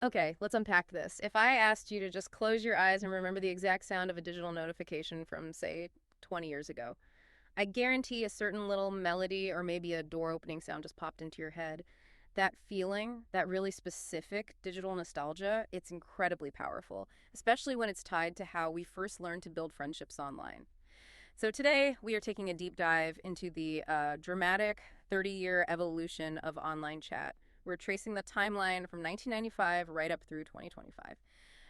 Okay, let's unpack this. If I asked you to just close your eyes and remember the exact sound of a digital notification from, say, 20 years ago, I guarantee a certain little melody or maybe a door opening sound just popped into your head. That feeling, that really specific digital nostalgia, it's incredibly powerful, especially when it's tied to how we first learned to build friendships online. So today, we are taking a deep dive into the dramatic 30-year evolution of online chat. We're tracing the timeline from 1995 right up through 2025.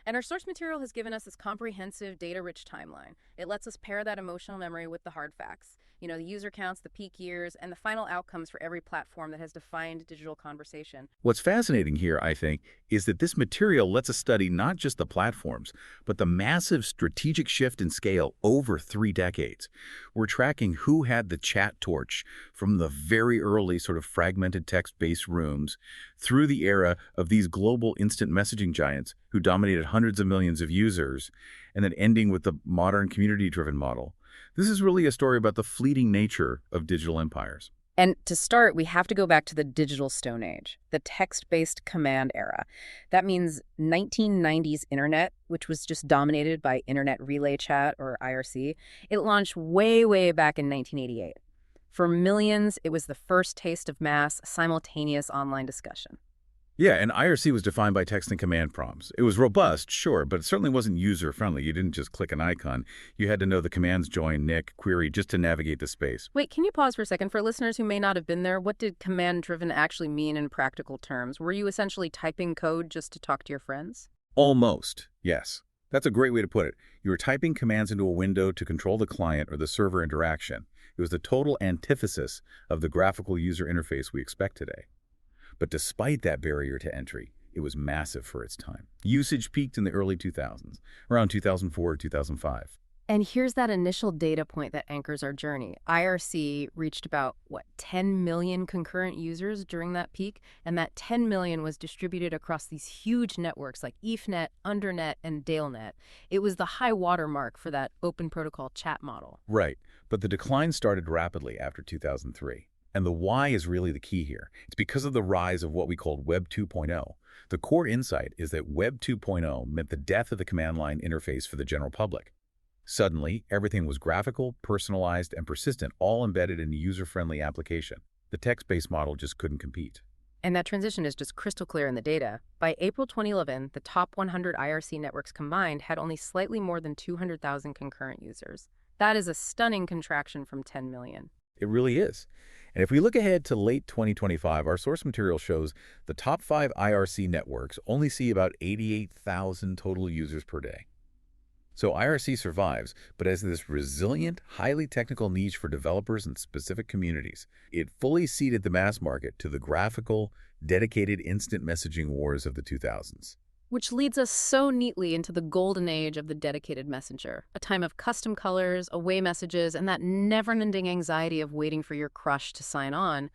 And our source material has given us this comprehensive, data rich timeline. It lets us pair that emotional memory with the hard facts. You know, the user counts, the peak years, and the final outcomes for every platform that has defined digital conversation. What's fascinating here, I think, is that this material lets us study not just the platforms, but the massive strategic shift in scale over 3 decades. We're tracking who had the chat torch from the very early sort of fragmented text-based rooms through the era of these global instant messaging giants who dominated hundreds of millions of users, and then ending with the modern community-driven model. This is really a story about the fleeting nature of digital empires. And to start, we have to go back to the digital Stone Age, the text-based command era. That means 1990s internet, which was just dominated by Internet Relay Chat, or IRC. It launched way, way back in 1988. For millions, it was the first taste of mass, simultaneous online discussion. Yeah, and IRC was defined by text and command prompts. It was robust, sure, but it certainly wasn't user-friendly. You didn't just click an icon. You had to know the commands join, nick, query, just to navigate the space. Wait, can you pause for a second? For listeners who may not have been there, what did command-driven actually mean in practical terms? Were you essentially typing code just to talk to your friends? Almost, yes. That's a great way to put it. You were typing commands into a window to control the client or the server interaction. It was the total antithesis of the graphical user interface we expect today. But despite that barrier to entry, it was massive for its time. Usage peaked in the early 2000s, around 2004 or 2005. And here's that initial data point that anchors our journey. IRC reached about, 10 million concurrent users during that peak, and that 10 million was distributed across these huge networks like Ethernet, Undernet, and DaleNet. It was the high watermark for that open protocol chat model. Right, but the decline started rapidly after 2003. And the why is really the key here. It's because of the rise of what we called Web 2.0. The core insight is that Web 2.0 meant the death of the command line interface for the general public. Suddenly, everything was graphical, personalized, and persistent, all embedded in a user-friendly application. The text-based model just couldn't compete. And that transition is just crystal clear in the data. By April 2011, the top 100 IRC networks combined had only slightly more than 200,000 concurrent users. That is a stunning contraction from 10 million. It really is. And if we look ahead to late 2025, our source material shows the top 5 IRC networks only see about 88,000 total users per day. So IRC survives, but as this resilient, highly technical niche for developers and specific communities, it fully ceded the mass market to the graphical, dedicated instant messaging wars of the 2000s. Which leads us so neatly into the golden age of the dedicated messenger, a time of custom colors, away messages, and that never-ending anxiety of waiting for your crush to sign on.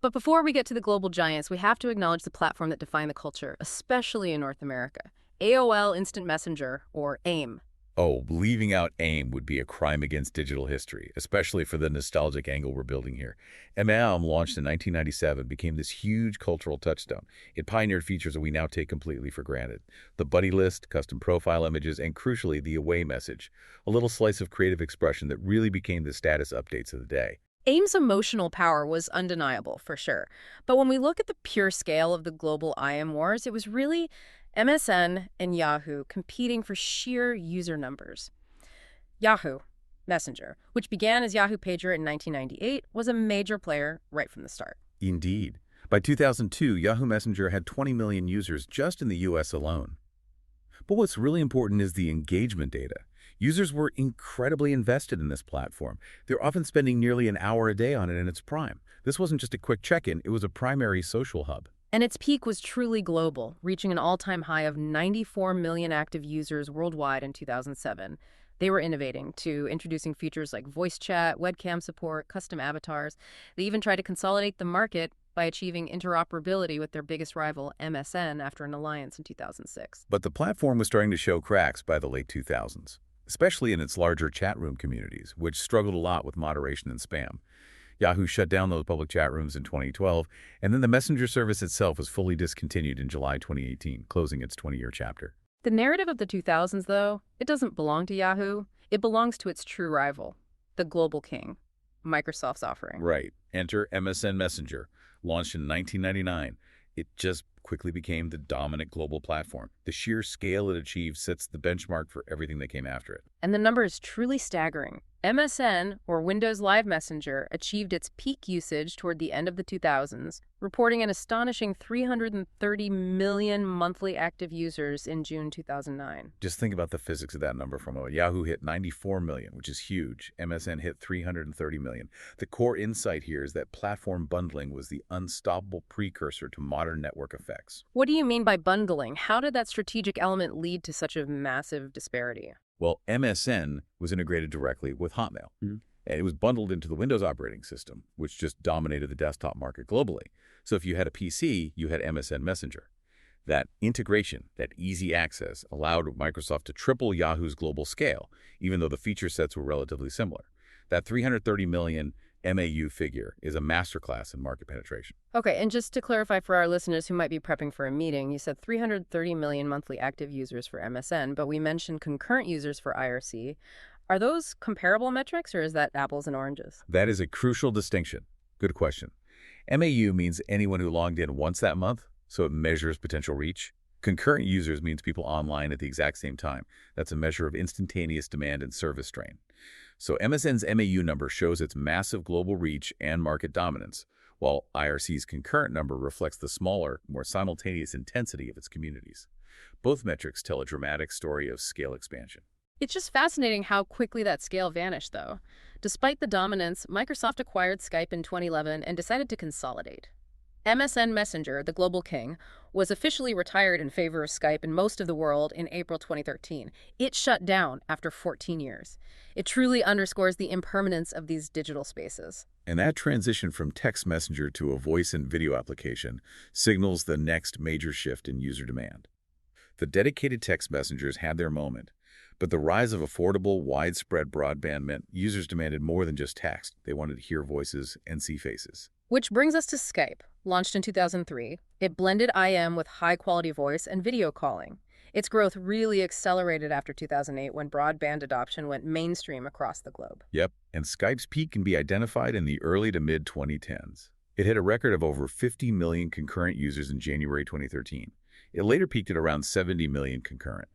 But before we get to the global giants, we have to acknowledge the platform that defined the culture, especially in North America. AOL Instant Messenger, or AIM. Oh, leaving out AIM would be a crime against digital history, especially for the nostalgic angle we're building here. MAM, launched in 1997, became this huge cultural touchstone. It pioneered features that we now take completely for granted. The buddy list, custom profile images, and crucially, the away message, a little slice of creative expression that really became the status updates of the day. AIM's emotional power was undeniable, for sure. But when we look at the pure scale of the global IM wars, it was really MSN and Yahoo competing for sheer user numbers. Yahoo Messenger, which began as Yahoo Pager in 1998, was a major player right from the start. Indeed. By 2002, Yahoo Messenger had 20 million users just in the US alone. But what's really important is the engagement data. Users were incredibly invested in this platform. They're often spending nearly an hour a day on it in its prime. This wasn't just a quick check-in, it was a primary social hub. And its peak was truly global, reaching an all-time high of 94 million active users worldwide in 2007. They were innovating to introducing features like voice chat, webcam support, custom avatars. They even tried to consolidate the market by achieving interoperability with their biggest rival, MSN, after an alliance in 2006. But the platform was starting to show cracks by the late 2000s, especially in its larger chat room communities, which struggled a lot with moderation and spam. Yahoo shut down those public chat rooms in 2012, and then the Messenger service itself was fully discontinued in July 2018, closing its 20-year chapter. The narrative of the 2000s, though, it doesn't belong to Yahoo. It belongs to its true rival, the global king, Microsoft's offering. Right. Enter MSN Messenger, launched in 1999. It just quickly became the dominant global platform. The sheer scale it achieved sets the benchmark for everything that came after it. And the number is truly staggering. MSN, or Windows Live Messenger, achieved its peak usage toward the end of the 2000s, reporting an astonishing 330 million monthly active users in June 2009. Just think about the physics of that number for a moment. Yahoo hit 94 million, which is huge. MSN hit 330 million. The core insight here is that platform bundling was the unstoppable precursor to modern network effects. What do you mean by bundling? How did that strategic element lead to such a massive disparity? Well, MSN was integrated directly with Hotmail. And it was bundled into the Windows operating system, which just dominated the desktop market globally. So if you had a PC, you had MSN Messenger. That integration, that easy access, allowed Microsoft to triple Yahoo's global scale, even though the feature sets were relatively similar. That 330 million MAU figure is a masterclass in market penetration. Okay, and just to clarify for our listeners who might be prepping for a meeting, you said 330 million monthly active users for MSN, but we mentioned concurrent users for IRC. Are those comparable metrics, or is that apples and oranges? That is a crucial distinction. Good question. MAU means anyone who logged in once that month, so it measures potential reach. Concurrent users means people online at the exact same time. That's a measure of instantaneous demand and service strain. So MSN's MAU number shows its massive global reach and market dominance, while IRC's concurrent number reflects the smaller, more simultaneous intensity of its communities. Both metrics tell a dramatic story of scale expansion. It's just fascinating how quickly that scale vanished, though. Despite the dominance, Microsoft acquired Skype in 2011 and decided to consolidate. MSN Messenger, the global king, was officially retired in favor of Skype in most of the world in April 2013. It shut down after 14 years. It truly underscores the impermanence of these digital spaces. And that transition from text messenger to a voice and video application signals the next major shift in user demand. The dedicated text messengers had their moment, but the rise of affordable, widespread broadband meant users demanded more than just text. They wanted to hear voices and see faces. Which brings us to Skype. Launched in 2003, it blended IM with high-quality voice and video calling. Its growth really accelerated after 2008 when broadband adoption went mainstream across the globe. Yep, and Skype's peak can be identified in the early to mid-2010s. It hit a record of over 50 million concurrent users in January 2013. It later peaked at around 70 million concurrent.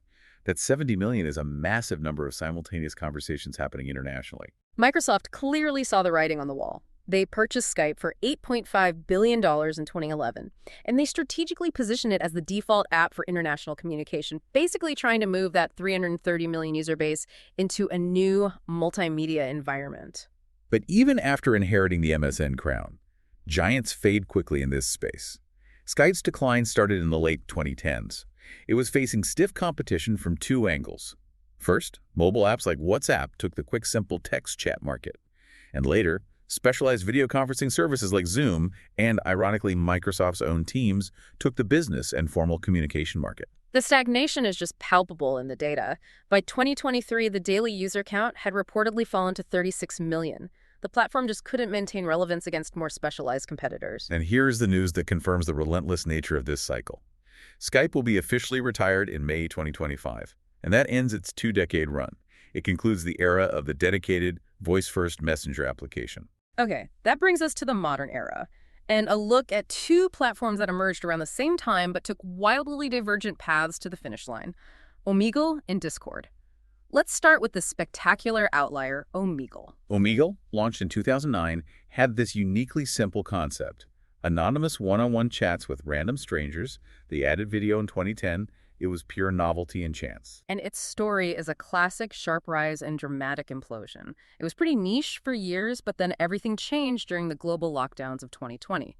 That 70 million is a massive number of simultaneous conversations happening internationally. Microsoft clearly saw the writing on the wall. They purchased Skype for $8.5 billion in 2011, and they strategically positioned it as the default app for international communication, basically trying to move that 330 million user base into a new multimedia environment. But even after inheriting the MSN crown, giants fade quickly in this space. Skype's decline started in the late 2010s. It was facing stiff competition from two angles. First, mobile apps like WhatsApp took the quick, simple text chat market. And later, specialized video conferencing services like Zoom and, ironically, Microsoft's own Teams took the business and formal communication market. The stagnation is just palpable in the data. By 2023, the daily user count had reportedly fallen to 36 million. The platform just couldn't maintain relevance against more specialized competitors. And here's the news that confirms the relentless nature of this cycle. Skype will be officially retired in May 2025, and that ends its two-decade run. It concludes the era of the dedicated, voice-first messenger application. Okay, that brings us to the modern era, and a look at two platforms that emerged around the same time but took wildly divergent paths to the finish line, Omegle and Discord. Let's start with the spectacular outlier, Omegle. Omegle, launched in 2009, had this uniquely simple concept. Anonymous one-on-one chats with random strangers. They added video in 2010. It was pure novelty and chance. And its story is a classic sharp rise and dramatic implosion. It was pretty niche for years, but then everything changed during the global lockdowns of 2020.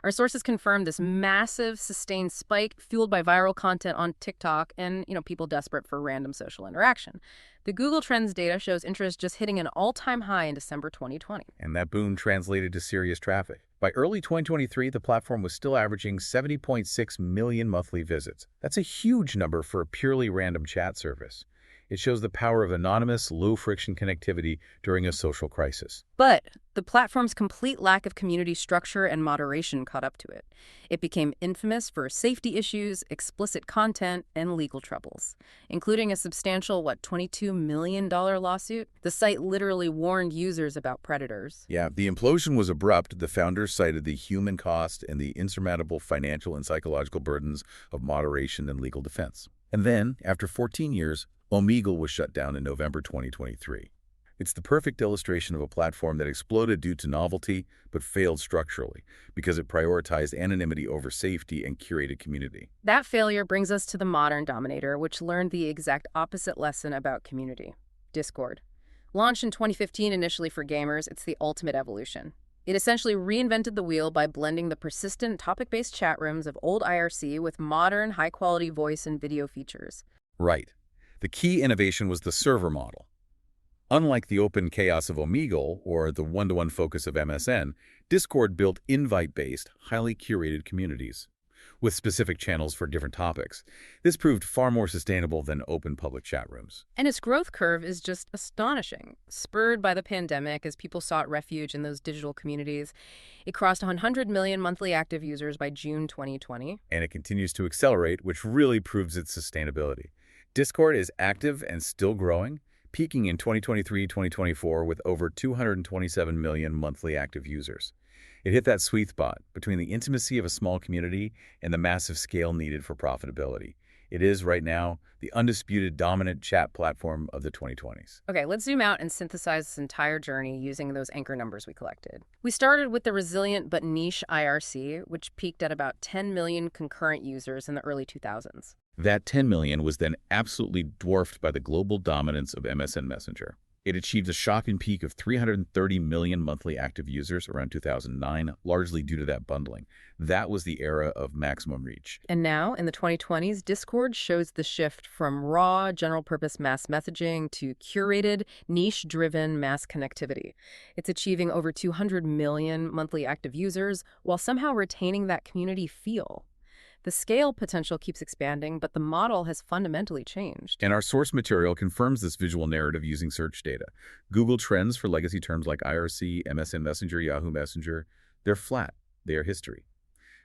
Our sources confirmed this massive, sustained spike fueled by viral content on TikTok and, people desperate for random social interaction. The Google Trends data shows interest just hitting an all-time high in December 2020. And that boom translated to serious traffic. By early 2023, the platform was still averaging 70.6 million monthly visits. That's a huge number for a purely random chat service. It shows the power of anonymous, low-friction connectivity during a social crisis. But the platform's complete lack of community structure and moderation caught up to it. It became infamous for safety issues, explicit content, and legal troubles, including a substantial, $22 million lawsuit. The site literally warned users about predators. Yeah, the implosion was abrupt. The founders cited the human cost and the insurmountable financial and psychological burdens of moderation and legal defense. And then, after 14 years, Omegle was shut down in November 2023. It's the perfect illustration of a platform that exploded due to novelty but failed structurally because it prioritized anonymity over safety and curated community. That failure brings us to the modern dominator, which learned the exact opposite lesson about community: Discord. Launched in 2015 initially for gamers, it's the ultimate evolution. It essentially reinvented the wheel by blending the persistent topic-based chat rooms of old IRC with modern, high-quality voice and video features. Right. The key innovation was the server model. Unlike the open chaos of Omegle or the one-to-one focus of MSN, Discord built invite-based, highly curated communities with specific channels for different topics. This proved far more sustainable than open public chat rooms. And its growth curve is just astonishing. Spurred by the pandemic as people sought refuge in those digital communities, it crossed 100 million monthly active users by June 2020. And it continues to accelerate, which really proves its sustainability. Discord is active and still growing, peaking in 2023-2024 with over 227 million monthly active users. It hit that sweet spot between the intimacy of a small community and the massive scale needed for profitability. It is, right now, the undisputed dominant chat platform of the 2020s. Okay, let's zoom out and synthesize this entire journey using those anchor numbers we collected. We started with the resilient but niche IRC, which peaked at about 10 million concurrent users in the early 2000s. That 10 million was then absolutely dwarfed by the global dominance of MSN Messenger. It achieved a shocking peak of 330 million monthly active users around 2009, largely due to that bundling. That was the era of maximum reach. And now, in the 2020s, Discord shows the shift from raw, general-purpose mass messaging to curated, niche-driven mass connectivity. It's achieving over 200 million monthly active users while somehow retaining that community feel. The scale potential keeps expanding, but the model has fundamentally changed. And our source material confirms this visual narrative using search data. Google Trends for legacy terms like IRC, MSN Messenger, Yahoo Messenger, they're flat. They are history.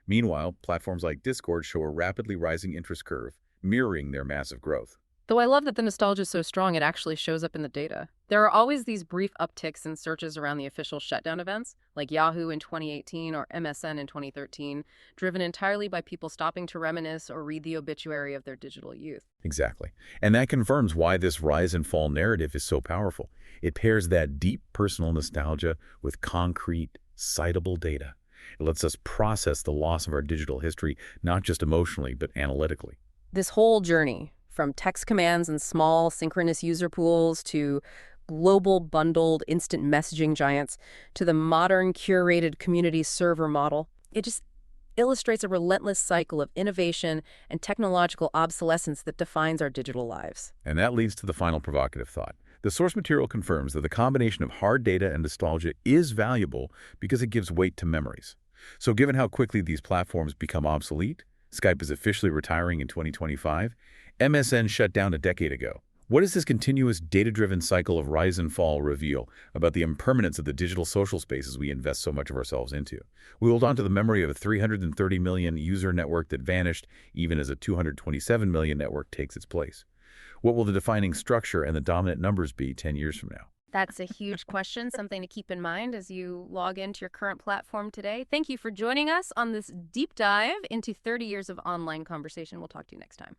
Meanwhile, platforms like Discord show a rapidly rising interest curve, mirroring their massive growth. Though I love that the nostalgia is so strong, it actually shows up in the data. There are always these brief upticks in searches around the official shutdown events, like Yahoo in 2018 or MSN in 2013, driven entirely by people stopping to reminisce or read the obituary of their digital youth. Exactly. And that confirms why this rise and fall narrative is so powerful. It pairs that deep personal nostalgia with concrete, citable data. It lets us process the loss of our digital history, not just emotionally, but analytically. This whole journey, from text commands and small synchronous user pools to global bundled instant messaging giants to the modern curated community server model, it just illustrates a relentless cycle of innovation and technological obsolescence that defines our digital lives. And that leads to the final provocative thought. The source material confirms that the combination of hard data and nostalgia is valuable because it gives weight to memories. So given how quickly these platforms become obsolete, Skype is officially retiring in 2025, MSN shut down a decade ago. What does this continuous data-driven cycle of rise and fall reveal about the impermanence of the digital social spaces we invest so much of ourselves into? We hold on to the memory of a 330 million user network that vanished even as a 227 million network takes its place. What will the defining structure and the dominant numbers be 10 years from now? That's a huge question, something to keep in mind as you log into your current platform today. Thank you for joining us on this deep dive into 30 years of online conversation. We'll talk to you next time.